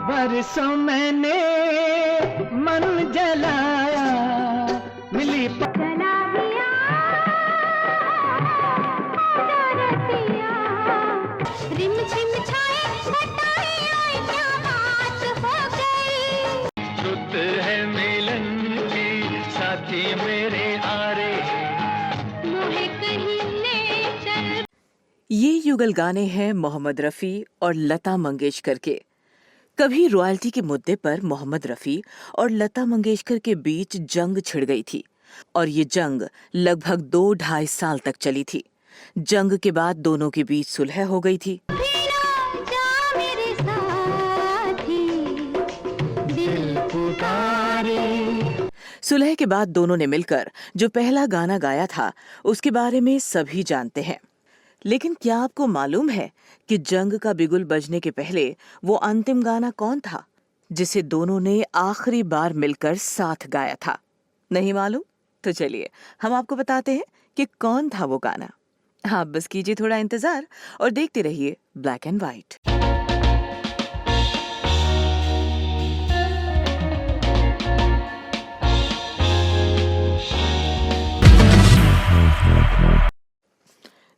बरसों मैंने मन जलाया, मिली चला गया रतिया, रिम झिम छाए घटाए आए, क्या बात हो गई। रुत है मिलन की, साथी मेरे आरे। मोहे कहीं ले चल। ये युगल गाने हैं मोहम्मद रफ़ी और लता मंगेशकर के। कभी रॉयल्टी के मुद्दे पर मोहम्मद रफ़ी और लता मंगेशकर के बीच जंग छिड़ गई थी और ये जंग लगभग 2-2.5 साल तक चली थी। जंग के बाद दोनों के बीच सुलह हो गई थी। फिरा जा मेरे साथी, दिल पुकारे सुलह के बाद दोनों ने मिलकर जो पहला गाना गाया था उसके बारे में सभी जानते हैं। लेकिन क्या आपको मालूम है कि जंग का बिगुल बजने के पहले वो अंतिम गाना कौन था जिसे दोनों ने आखिरी बार मिलकर साथ गाया था? नहीं मालूम? तो चलिए हम आपको बताते हैं कि कौन था वो गाना। आप बस कीजिए थोड़ा इंतजार और देखते रहिए ब्लैक एंड व्हाइट।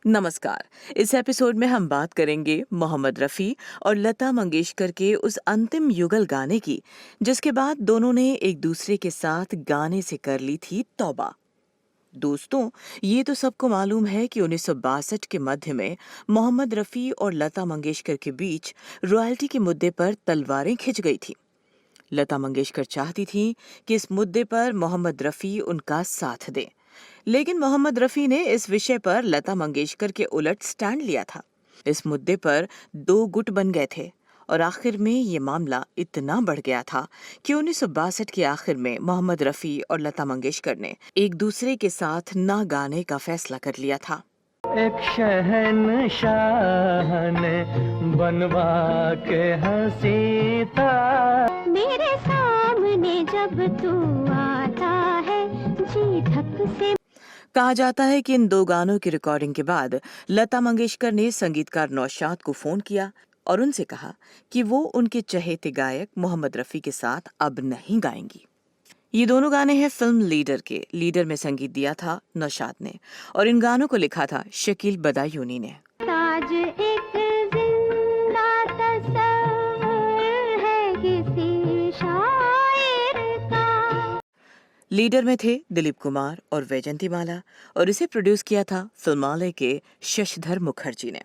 नमस्कार। इस एपिसोड में हम बात करेंगे मोहम्मद रफ़ी और लता मंगेशकर के उस अंतिम युगल गाने की जिसके बाद दोनों ने एक दूसरे के साथ गाने से कर ली थी तौबा। दोस्तों, ये तो सबको मालूम है कि 1962 के मध्य में मोहम्मद रफ़ी और लता मंगेशकर के बीच रॉयल्टी के मुद्दे पर तलवारें खिंच गई थी। लता मंगेशकर चाहती थी कि इस मुद्दे पर मोहम्मद रफ़ी उनका साथ दें, लेकिन मोहम्मद रफ़ी ने इस विषय पर लता मंगेशकर के उलट स्टैंड लिया था। इस मुद्दे पर 2 गुट बन गए थे और आखिर में ये मामला इतना बढ़ गया था कि 1962 के आखिर में मोहम्मद रफ़ी और लता मंगेशकर ने एक दूसरे के साथ ना गाने का फैसला कर लिया था। एक शहंशाह ने बनवा के हंसी था। मेरे सामने जब तू आता है, जी धक से। कहा जाता है कि इन 2 गानों की रिकॉर्डिंग के बाद लता मंगेशकर ने संगीतकार नौशाद को फोन किया और उनसे कहा कि वो उनके चहेते गायक मोहम्मद रफ़ी के साथ अब नहीं गाएंगी। ये दोनों गाने हैं फिल्म लीडर के। लीडर में संगीत दिया था नौशाद ने और इन गानों को लिखा था शकील बदायूनी ने। ताज एक जिंदा तस्वर है किसी शायर का। लीडर में थे दिलीप कुमार और वैजंती माला और इसे प्रोड्यूस किया था फिल्मालय के शशिधर मुखर्जी ने।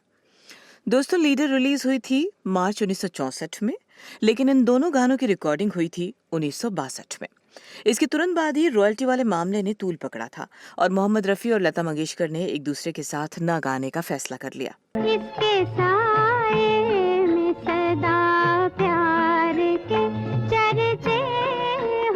दोस्तों, लीडर रिलीज हुई थी मार्च 1964 में, लेकिन इन दोनों गानों की रिकॉर्डिंग हुई थी 1962 में। इसके तुरंत बाद ही रॉयल्टी वाले मामले ने तूल पकड़ा था और मोहम्मद रफ़ी और लता मंगेशकर ने एक दूसरे के साथ ना गाने का फैसला कर लिया। इसके साए में सदा प्यार के चर्चे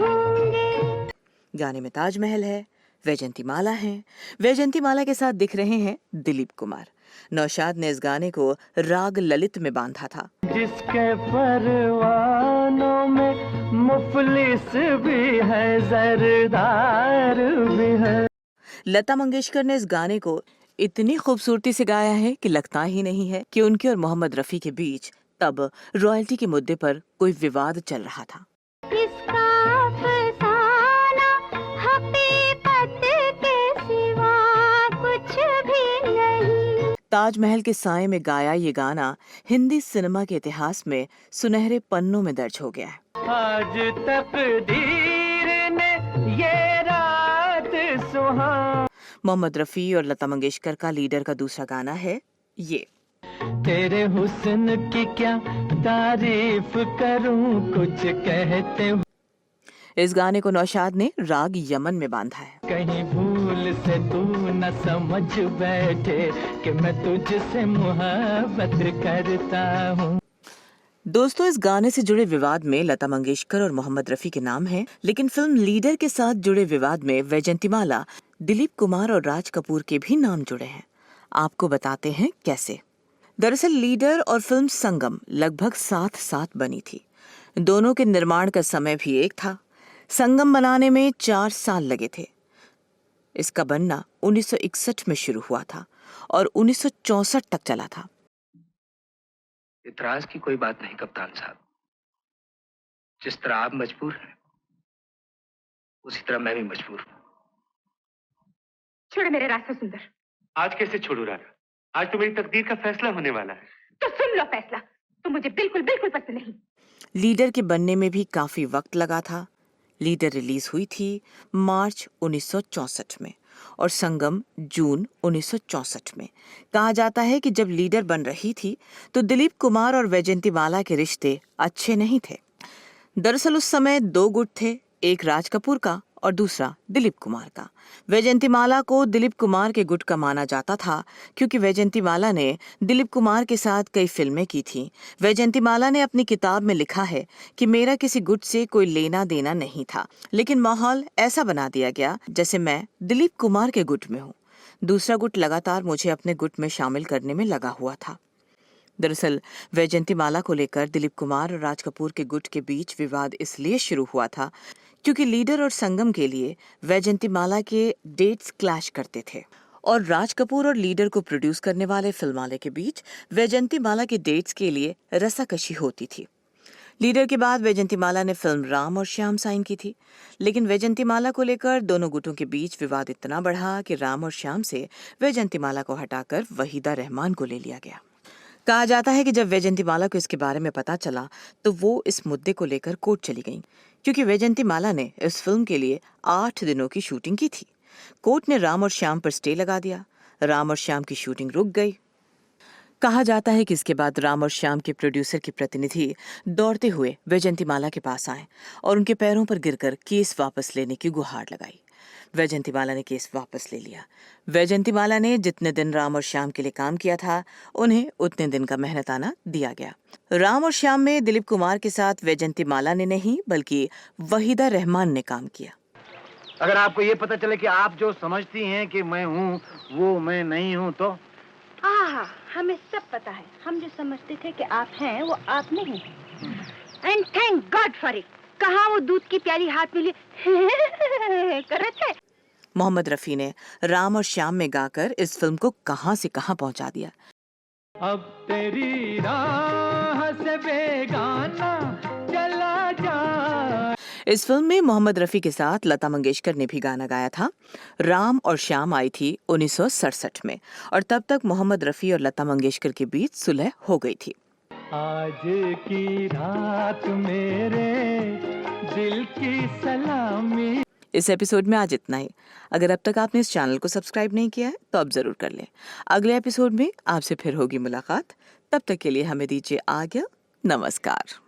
होंगे। गाने में ताजमहल है, वैजंती माला है। वैजंती माला के साथ दिख रहे हैं दिलीप कुमार। नौशाद ने इस गाने को राग ललित में बांधा था। जिसके परवानों में मुफलिस भी है, जरदार भी है। लता मंगेशकर ने इस गाने को इतनी खूबसूरती से गाया है कि लगता ही नहीं है कि उनके और मोहम्मद रफ़ी के बीच तब रॉयल्टी के मुद्दे पर कोई विवाद चल रहा था। इसका अफसाना हकीकत के सिवा कुछ भी नहीं। ताजमहल के साए में गाया ये गाना हिंदी सिनेमा के इतिहास में सुनहरे पन्नों में दर्ज हो गया है। आज तकदीर ने ये रात सुहा। मोहम्मद रफ़ी और लता मंगेशकर का लीडर का दूसरा गाना है ये। तेरे हुस्न की क्या तारीफ करूं, कुछ कहते हो। इस गाने को नौशाद ने राग यमन में बांधा है। कहीं भूल से तू न समझ बैठे कि मैं तुझसे मोहब्बत करता हूँ। दोस्तों, इस गाने से जुड़े विवाद में लता मंगेशकर और मोहम्मद रफ़ी के नाम हैं, लेकिन फिल्म लीडर के साथ जुड़े विवाद में वैजंती माला, दिलीप कुमार और राज कपूर के भी नाम जुड़े हैं। आपको बताते हैं कैसे। दरअसल लीडर और फिल्म संगम लगभग साथ साथ बनी थी। दोनों के निर्माण का समय भी एक था। संगम बनाने में 4 साल लगे थे। इसका बनना 1961 में शुरू हुआ था और 1964 तक चला था। इतराज की कोई बात नहीं कप्तान साहब। जिस तरह आप मजबूर हैं उसी तरह मैं भी मजबूर हूँ। छोड़ो मेरे रास्ते सुंदर। आज कैसे छोड़ू राधा? आज तो मेरी तकदीर का फैसला होने वाला है। तो सुन लो फैसला, तो मुझे बिल्कुल बिल्कुल पसंद नहीं। लीडर के बनने में भी काफी वक्त लगा था। लीडर रिलीज हुई थी मार्च 1964 में और संगम जून 1964 में। कहा जाता है कि जब लीडर बन रही थी तो दिलीप कुमार और वैजयंतीमाला के रिश्ते अच्छे नहीं थे। दरअसल उस समय दो गुट थे, एक राज कपूर का और दूसरा दिलीप कुमार का। वैजयंतीमाला को दिलीप कुमार के गुट का माना जाता था क्योंकि वैजयंतीमाला ने दिलीप कुमार के साथ कई फिल्में की थीं। वैजयंतीमाला ने अपनी किताब में लिखा है कि मेरा किसी गुट से कोई लेना देना नहीं था, लेकिन माहौल ऐसा बना दिया गया जैसे मैं दिलीप कुमार के गुट में हूँ। दूसरा गुट लगातार मुझे अपने गुट में शामिल करने में लगा हुआ था। दरअसल वैजयंतीमाला को लेकर दिलीप कुमार और राज कपूर के गुट के बीच विवाद इसलिए शुरू हुआ था क्योंकि लीडर और संगम के लिए वैजयंतीमाला के डेट्स क्लैश करते थे और राज कपूर और लीडर को प्रोड्यूस करने वाले फिल्माले के बीच वैजयंतीमाला के डेट्स के लिए रसाकशी होती थी। लीडर के बाद वैजयंतीमाला ने फिल्म राम और श्याम साइन की थी, लेकिन वैजयंतीमाला को लेकर दोनों गुटों के बीच विवाद इतना बढ़ा कि राम और श्याम से वैजयंतीमाला को हटाकर वहीदा रहमान को ले लिया गया। कहा जाता है कि जब वैजयंतीमाला को इसके बारे में पता चला तो वो इस मुद्दे को लेकर कोर्ट चली गईं, क्योंकि वैजयंतीमाला ने इस फिल्म के लिए 8 दिनों की शूटिंग की थी। कोर्ट ने राम और श्याम पर स्टे लगा दिया। राम और श्याम की शूटिंग रुक गई। कहा जाता है कि इसके बाद राम और श्याम के प्रोड्यूसर के प्रतिनिधि दौड़ते हुए वैजयंतीमाला के पास आए और उनके पैरों पर गिरकर केस वापस लेने की गुहार लगाई। वैजयंतीमाला ने केस वापस ले लिया। वैजयंतीमाला ने जितने दिन राम और श्याम के लिए काम किया था उन्हें उतने दिन का मेहनताना दिया गया। राम और श्याम में दिलीप कुमार के साथ वैजयंतीमाला ने नहीं बल्कि वहीदा रहमान ने काम किया। अगर आपको ये पता चले कि आप जो समझती हैं कि मैं हूँ वो मैं नहीं हूँ तो? हाँ, हमें सब पता है। हम जो समझते थे कि आप हैं वो आप नहीं हैं। And thank God for it. कहाँ वो दूध की प्याली हाथ में लिए कर रहे थे। मोहम्मद रफी ने राम और श्याम में गाकर इस फिल्म को कहां से कहां पहुंचा दिया। अब तेरी राह से बेगाना चला जा। इस फिल्म में मोहम्मद रफी के साथ लता मंगेशकर ने भी गाना गाया था। राम और श्याम आई थी 1967 में और तब तक मोहम्मद रफी और लता मंगेशकर के बीच सुलह हो गई थी। आज की रात मेरे दिल की सलामी। इस एपिसोड में आज इतना ही। अगर अब तक आपने इस चैनल को सब्सक्राइब नहीं किया है तो अब जरूर कर लें। अगले एपिसोड में आपसे फिर होगी मुलाकात। तब तक के लिए हमें दीजिए आज्ञा। नमस्कार।